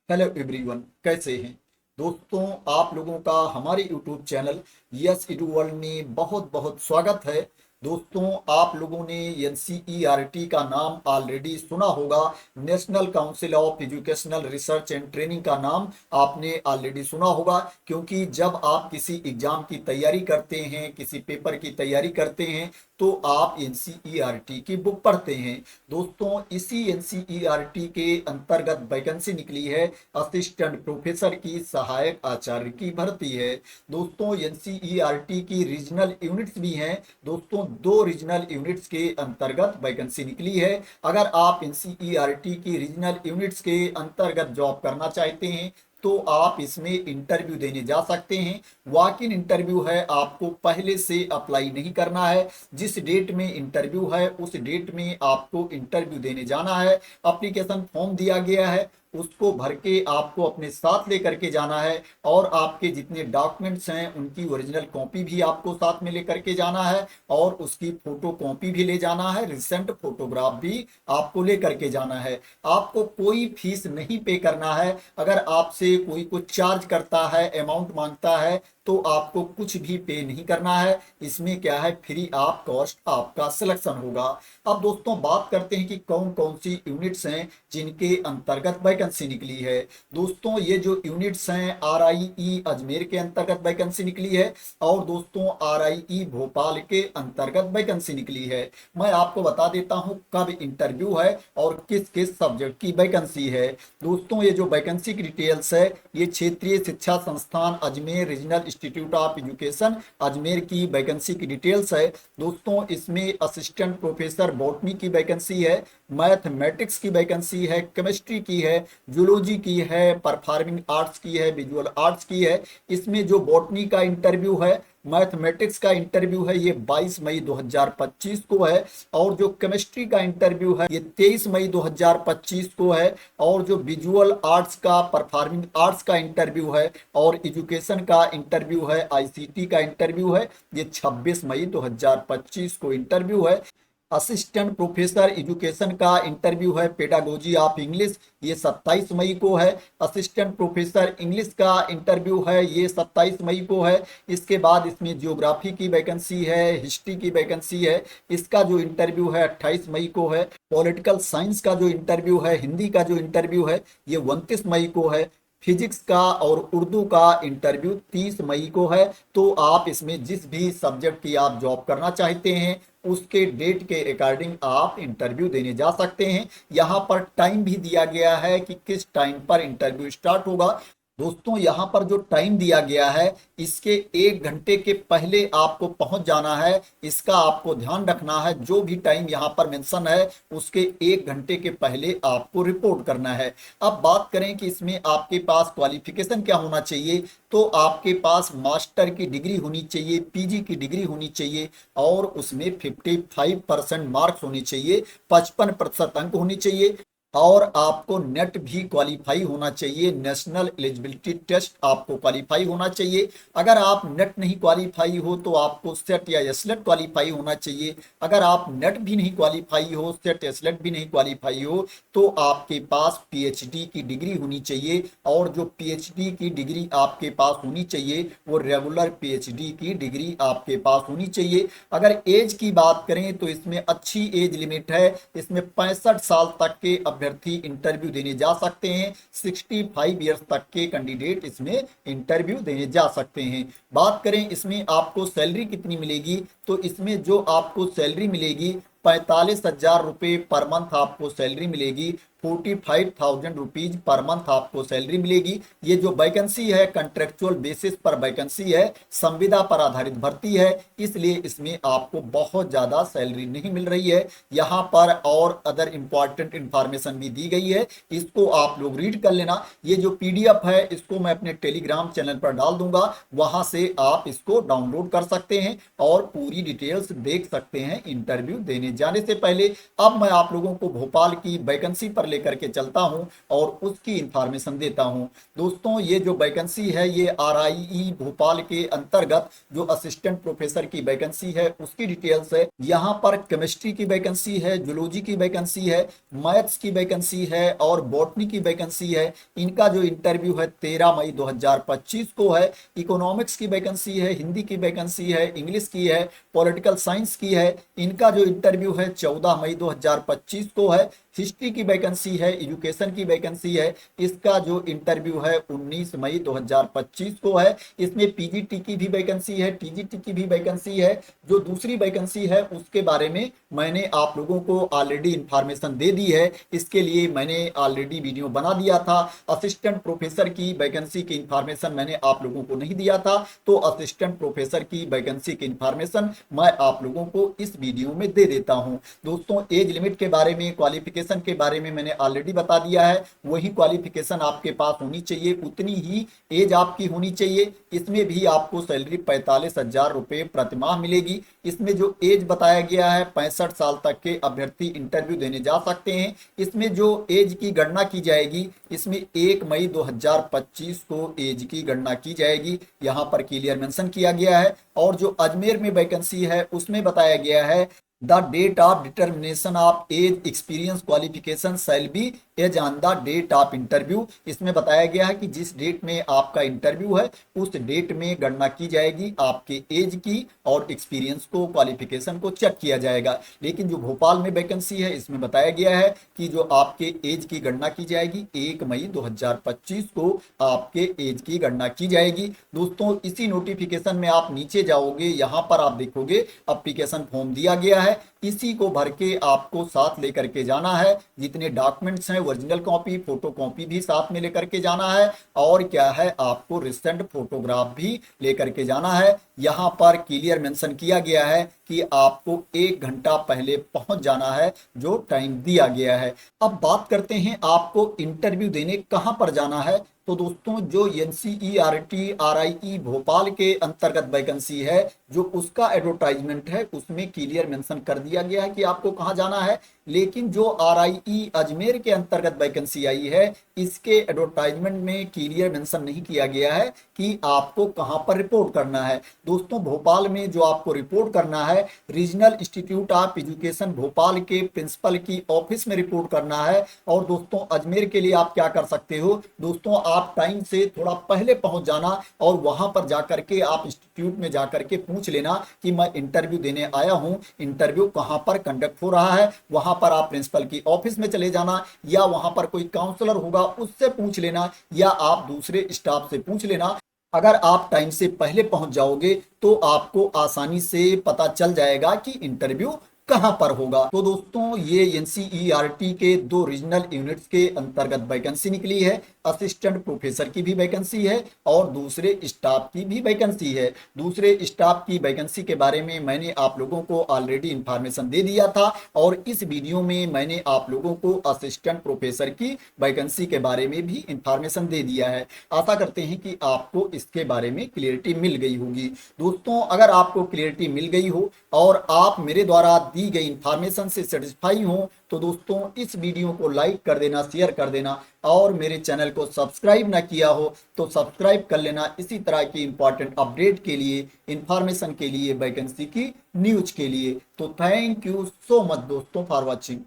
Hello everyone, कैसे हैं दोस्तों। आप लोगों का हमारे YouTube channel yes edu world में बहुत बहुत स्वागत है। दोस्तों, आप लोगों ने एनसीईआरटी का नाम ऑलरेडी सुना होगा। National council of educational research and training का नाम आपने ऑलरेडी सुना होगा, क्योंकि जब आप किसी एग्जाम की तैयारी करते हैं, किसी पेपर की तैयारी करते हैं, तो आप एनसीईआरटी की बुक पढ़ते हैं। दोस्तों, इसी एनसीईआरटी के अंतर्गत वैकेंसी निकली है असिस्टेंट प्रोफेसर की, सहायक आचार्य की भर्ती है। दोस्तों, एनसीईआरटी की रीजनल यूनिट्स भी हैं। दोस्तों, दो रीजनल यूनिट्स के अंतर्गत वैकेंसी निकली है। अगर आप एनसीईआरटी की रीजनल यूनिट्स के अंतर्गत जॉब करना चाहते हैं तो आप इसमें इंटरव्यू देने जा सकते हैं। वॉक इन इंटरव्यू है, आपको पहले से अप्लाई नहीं करना है। जिस डेट में इंटरव्यू है उस डेट में आपको इंटरव्यू देने जाना है। एप्लीकेशन फॉर्म दिया गया है, उसको भर के आपको अपने साथ लेकर के जाना है, और आपके जितने डॉक्यूमेंट्स हैं उनकी ओरिजिनल कॉपी भी आपको साथ में लेकर के जाना है, और उसकी फोटो कॉपी भी ले जाना है, रिसेंट फोटोग्राफ भी आपको लेकर के जाना है। आपको कोई फीस नहीं पे करना है। अगर आपसे कोई कुछ चार्ज करता है, अमाउंट मांगता है, तो आपको कुछ भी पे नहीं करना है। इसमें क्या है, फ्री ऑफ कॉस्ट आपका सिलेक्शन होगा। अब दोस्तों, बात करते हैं कि कौन कौन सी यूनिट्स हैं जिनके अंतर्गत वैकेंसी निकली है। दोस्तों, ये जो यूनिट्स हैं, RIE अजमेर के अंतर्गत वैकेंसी निकली है, और दोस्तों RIE भोपाल के अंतर्गत वैकेंसी निकली है। मैं आपको बता देता हूं कब इंटरव्यू है और किस किस सब्जेक्ट की वैकेंसी है। दोस्तों, ये जो वैकेंसी की डिटेल्स है, ये क्षेत्रीय शिक्षा संस्थान Ajmer regional institute of education Ajmer की वैकेंसी की डिटेल्स है। दोस्तों, इसमें असिस्टेंट प्रोफेसर बॉटनी की वैकेंसी है, मैथमेटिक्स की वैकेंसी है, केमिस्ट्री की है, जूलॉजी की है, परफॉर्मिंग आर्ट्स की है, विजुअल आर्ट्स की है। इसमें जो बॉटनी का इंटरव्यू है, मैथमेटिक्स का इंटरव्यू है, ये 22 मई 2025 को है, और जो केमिस्ट्री का इंटरव्यू है ये 23 मई 2025 को है, और जो विजुअल आर्ट्स का, परफॉर्मिंग आर्ट्स का इंटरव्यू है, और एजुकेशन का इंटरव्यू है, ICT का इंटरव्यू है, ये 26 मई 2025 को इंटरव्यू है। असिस्टेंट प्रोफेसर एजुकेशन का इंटरव्यू है, पेडागोजी ऑफ इंग्लिश, ये 27 मई को है। असिस्टेंट प्रोफेसर इंग्लिश का इंटरव्यू है, ये 27 मई को है। इसके बाद इसमें जियोग्राफी की वैकेंसी है, हिस्ट्री की वैकेंसी है, इसका जो इंटरव्यू है 28 मई को है। पॉलिटिकल साइंस का जो इंटरव्यू है, हिंदी का जो इंटरव्यू है, ये 29 मई को है। फिजिक्स का और उर्दू का इंटरव्यू 30 मई को है। तो आप इसमें जिस भी सब्जेक्ट की आप जॉब करना चाहते हैं उसके डेट के अकॉर्डिंग आप इंटरव्यू देने जा सकते हैं। यहाँ पर टाइम भी दिया गया है कि किस टाइम पर इंटरव्यू स्टार्ट होगा। दोस्तों, यहाँ पर जो टाइम दिया गया है, इसके 1 घंटे के पहले आपको पहुंच जाना है। इसका आपको ध्यान रखना है, जो भी टाइम यहाँ पर मेंशन है उसके 1 घंटे के पहले आपको रिपोर्ट करना है। अब बात करें कि इसमें आपके पास क्वालिफिकेशन क्या होना चाहिए, तो आपके पास मास्टर की डिग्री होनी चाहिए, PG की डिग्री होनी चाहिए, और उसमें 55% मार्क्स होने चाहिए, 55% अंक होने चाहिए, और आपको नेट भी क्वालिफाई होना चाहिए। नेशनल एलिजिबिलिटी टेस्ट आपको क्वालिफाई होना चाहिए। अगर आप नेट नहीं क्वालिफाई हो तो आपको सेट या एसलेट क्वालिफाई होना चाहिए। अगर आप नेट भी नहीं क्वालिफाई हो, सेट एसलेट भी नहीं क्वालिफाई हो, तो आपके पास PhD की डिग्री होनी चाहिए, और जो PhD की डिग्री आपके पास होनी चाहिए वो रेगुलर PhD की डिग्री आपके पास होनी चाहिए। अगर एज की बात करें तो इसमें अच्छी एज लिमिट है, इसमें 65 साल तक के अभ्यर्थी इंटरव्यू देने जा सकते हैं। 65 ईयर्स तक के कैंडिडेट इसमें इंटरव्यू देने जा सकते हैं। बात करें इसमें आपको सैलरी कितनी मिलेगी, तो इसमें जो आपको सैलरी मिलेगी 45,000 रुपये पर मंथ आपको सैलरी मिलेगी। 45,000 रुपीज पर मंथ आपको सैलरी मिलेगी। ये जो वैकेंसी है कंट्रेक्चुअल बेसिस पर वैकेंसी है, संविदा पर आधारित भर्ती है, इसलिए इसमें आपको बहुत ज़्यादा सैलरी नहीं मिल रही है। यहाँ पर और अदर इंपॉर्टेंट इंफॉर्मेशन भी दी गई है, इसको आप लोग रीड कर लेना। ये जो PDF है इसको मैं अपने टेलीग्राम चैनल पर डाल दूंगा, वहां से आप इसको डाउनलोड कर सकते हैं और पूरी डिटेल्स देख सकते हैं इंटरव्यू देने देने जाने से पहले अब मैं आप लोगों को भोपाल की वैकेंसी पर लेकर के चलता हूं और उसकी इंफॉर्मेशन देता हूं। दोस्तों ये जो वैकेंसी है ये RIE भोपाल के अंतर्गत जो असिस्टेंट प्रोफेसर की वैकेंसी है उसकी डिटेल्स है। यहाँ पर केमिस्ट्री की वैकेंसी है, जूलॉजी की वैकेंसी है, मैथ्स की वैकेंसी है और बॉटनी की वैकेंसी है। इनका जो इंटरव्यू है 13 मई 2025 को है। इकोनॉमिक्स की वैकेंसी है, हिंदी की वैकेंसी है, इंग्लिश की है, पॉलिटिकल साइंस की है। इनका जो इंटरव्यू है 14 मई 2025 को है। हिस्ट्री की वैकेंसी है, एजुकेशन की वैकेंसी है, इसका जो इंटरव्यू है 19 मई 2025 को है। इसमें पीजीटी की भी वैकेंसी है, टीजीटी की भी वैकेंसी है। जो दूसरी वैकेंसी है उसके बारे में मैंने आप लोगों को ऑलरेडी इंफॉर्मेशन दे दी है। इसके लिए मैंने ऑलरेडी वीडियो बना दिया था। असिस्टेंट प्रोफेसर की वैकेंसी की इंफॉर्मेशन मैंने आप लोगों को नहीं दिया था, तो असिस्टेंट प्रोफेसर की वैकेंसी की इंफॉर्मेशन मैं आप लोगों को इस वीडियो में दे देता हूं। दोस्तों एज लिमिट के बारे में, क्वालिफिकेशन के बारे में मैंने ऑलरेडी बता दिया है। वही क्वालिफिकेशन आपके पास होनी चाहिए, उतनी ही एज आपकी होनी चाहिए। इसमें भी आपको सैलरी 45,000 रुपए प्रतिमाह मिलेगी। इसमें जो एज बताया गया है 65 साल तक के अभ्यर्थी इंटरव्यू देने जा सकते हैं। इसमें जो एज की गणना की जाएगी, इसमें 1 मई 2025 को एज की गणना की जाएगी, यहाँ पर क्लियर मेंशन किया गया है। और जो अजमेर में वैकेंसी है उसमें बताया गया है the date of determination of age experience qualification shall be as on the date of interview. इसमें बताया गया है कि जिस डेट में आपका इंटरव्यू है उस डेट में गणना की जाएगी आपके एज की और एक्सपीरियंस को, क्वालिफिकेशन को चेक किया जाएगा। लेकिन जो भोपाल में वैकेंसी है इसमें बताया गया है कि जो आपके एज की गणना की जाएगी 1 मई 2025 को आपके एज की गणना की जाएगी। दोस्तों इसी नोटिफिकेशन में आप नीचे जाओगे, यहाँ पर आप देखोगे एप्लीकेशन फॉर्म दिया गया है। इसी को भर के आपको साथ लेकर के जाना है। जितने डॉक्यूमेंट्स हैं ओरिजिनल कॉपी, फोटो कॉपी भी साथ में लेकर के जाना है। और क्या है, आपको रिसेंट फोटोग्राफ भी लेकर के जाना है। यहाँ पर क्लियर मेंशन किया गया है कि आपको 1 घंटा पहले पहुंच जाना है जो टाइम दिया गया है। अब बात करते हैं आपको इंटरव्यू देने कहां पर जाना है। तो दोस्तों जो NCERT RIE भोपाल के अंतर्गत वैकेंसी है, जो उसका एडवर्टाइजमेंट है उसमें क्लियर मेंशन कर दिया गया है कि आपको कहां जाना है। लेकिन जो RIE अजमेर के अंतर्गत वैकेंसी आई है, इसके एडवर्टाइजमेंट में क्लियर मेंशन नहीं किया गया है कि आपको कहां पर रिपोर्ट करना है। दोस्तों भोपाल में जो आपको रिपोर्ट करना है, regional institute of education Bhopal के प्रिंसिपल की ऑफिस में रिपोर्ट करना है। और दोस्तों अजमेर के लिए आप क्या कर सकते हो, दोस्तों आप टाइम से थोड़ा पहले पहुंच जाना और वहां पर जाकर के आप इंस्टीट्यूट में जाकर के पूछ लेना कि मैं इंटरव्यू देने आया हूं, इंटरव्यू कहां पर कंडक्ट हो रहा है। वहां पर आप प्रिंसिपल की ऑफिस में चले जाना, या वहां पर कोई काउंसलर होगा उससे पूछ लेना, या आप दूसरे स्टाफ से पूछ लेना। अगर आप टाइम से पहले पहुंच जाओगे तो आपको आसानी से पता चल जाएगा कि इंटरव्यू कहां पर होगा। तो दोस्तों ये NCERT के 2 रीजनल यूनिट्स के अंतर्गत वैकेंसी निकली है। असिस्टेंट प्रोफेसर की भी वैकेंसी है और दूसरे स्टाफ की भी वैकेंसी है। दूसरे स्टाफ की वैकेंसी के बारे में मैंने आप लोगों को ऑलरेडी इंफॉर्मेशन दे दिया था, और इस वीडियो में मैंने आप लोगों को असिस्टेंट प्रोफेसर की वैकेंसी के बारे में भी इंफॉर्मेशन दे दिया है। आशा करते हैं कि आपको इसके बारे में क्लियरिटी मिल गई होगी। दोस्तों अगर आपको क्लियरिटी मिल गई हो और आप मेरे द्वारा दी गई इंफॉर्मेशन से सेटिस्फाई हो, तो दोस्तों इस वीडियो को लाइक कर देना, शेयर कर देना, और मेरे चैनल को सब्सक्राइब ना किया हो तो सब्सक्राइब कर लेना इसी तरह की इंपॉर्टेंट अपडेट के लिए, इंफॉर्मेशन के लिए, वैकेंसी की न्यूज के लिए। तो थैंक यू सो मच दोस्तों फॉर वॉचिंग।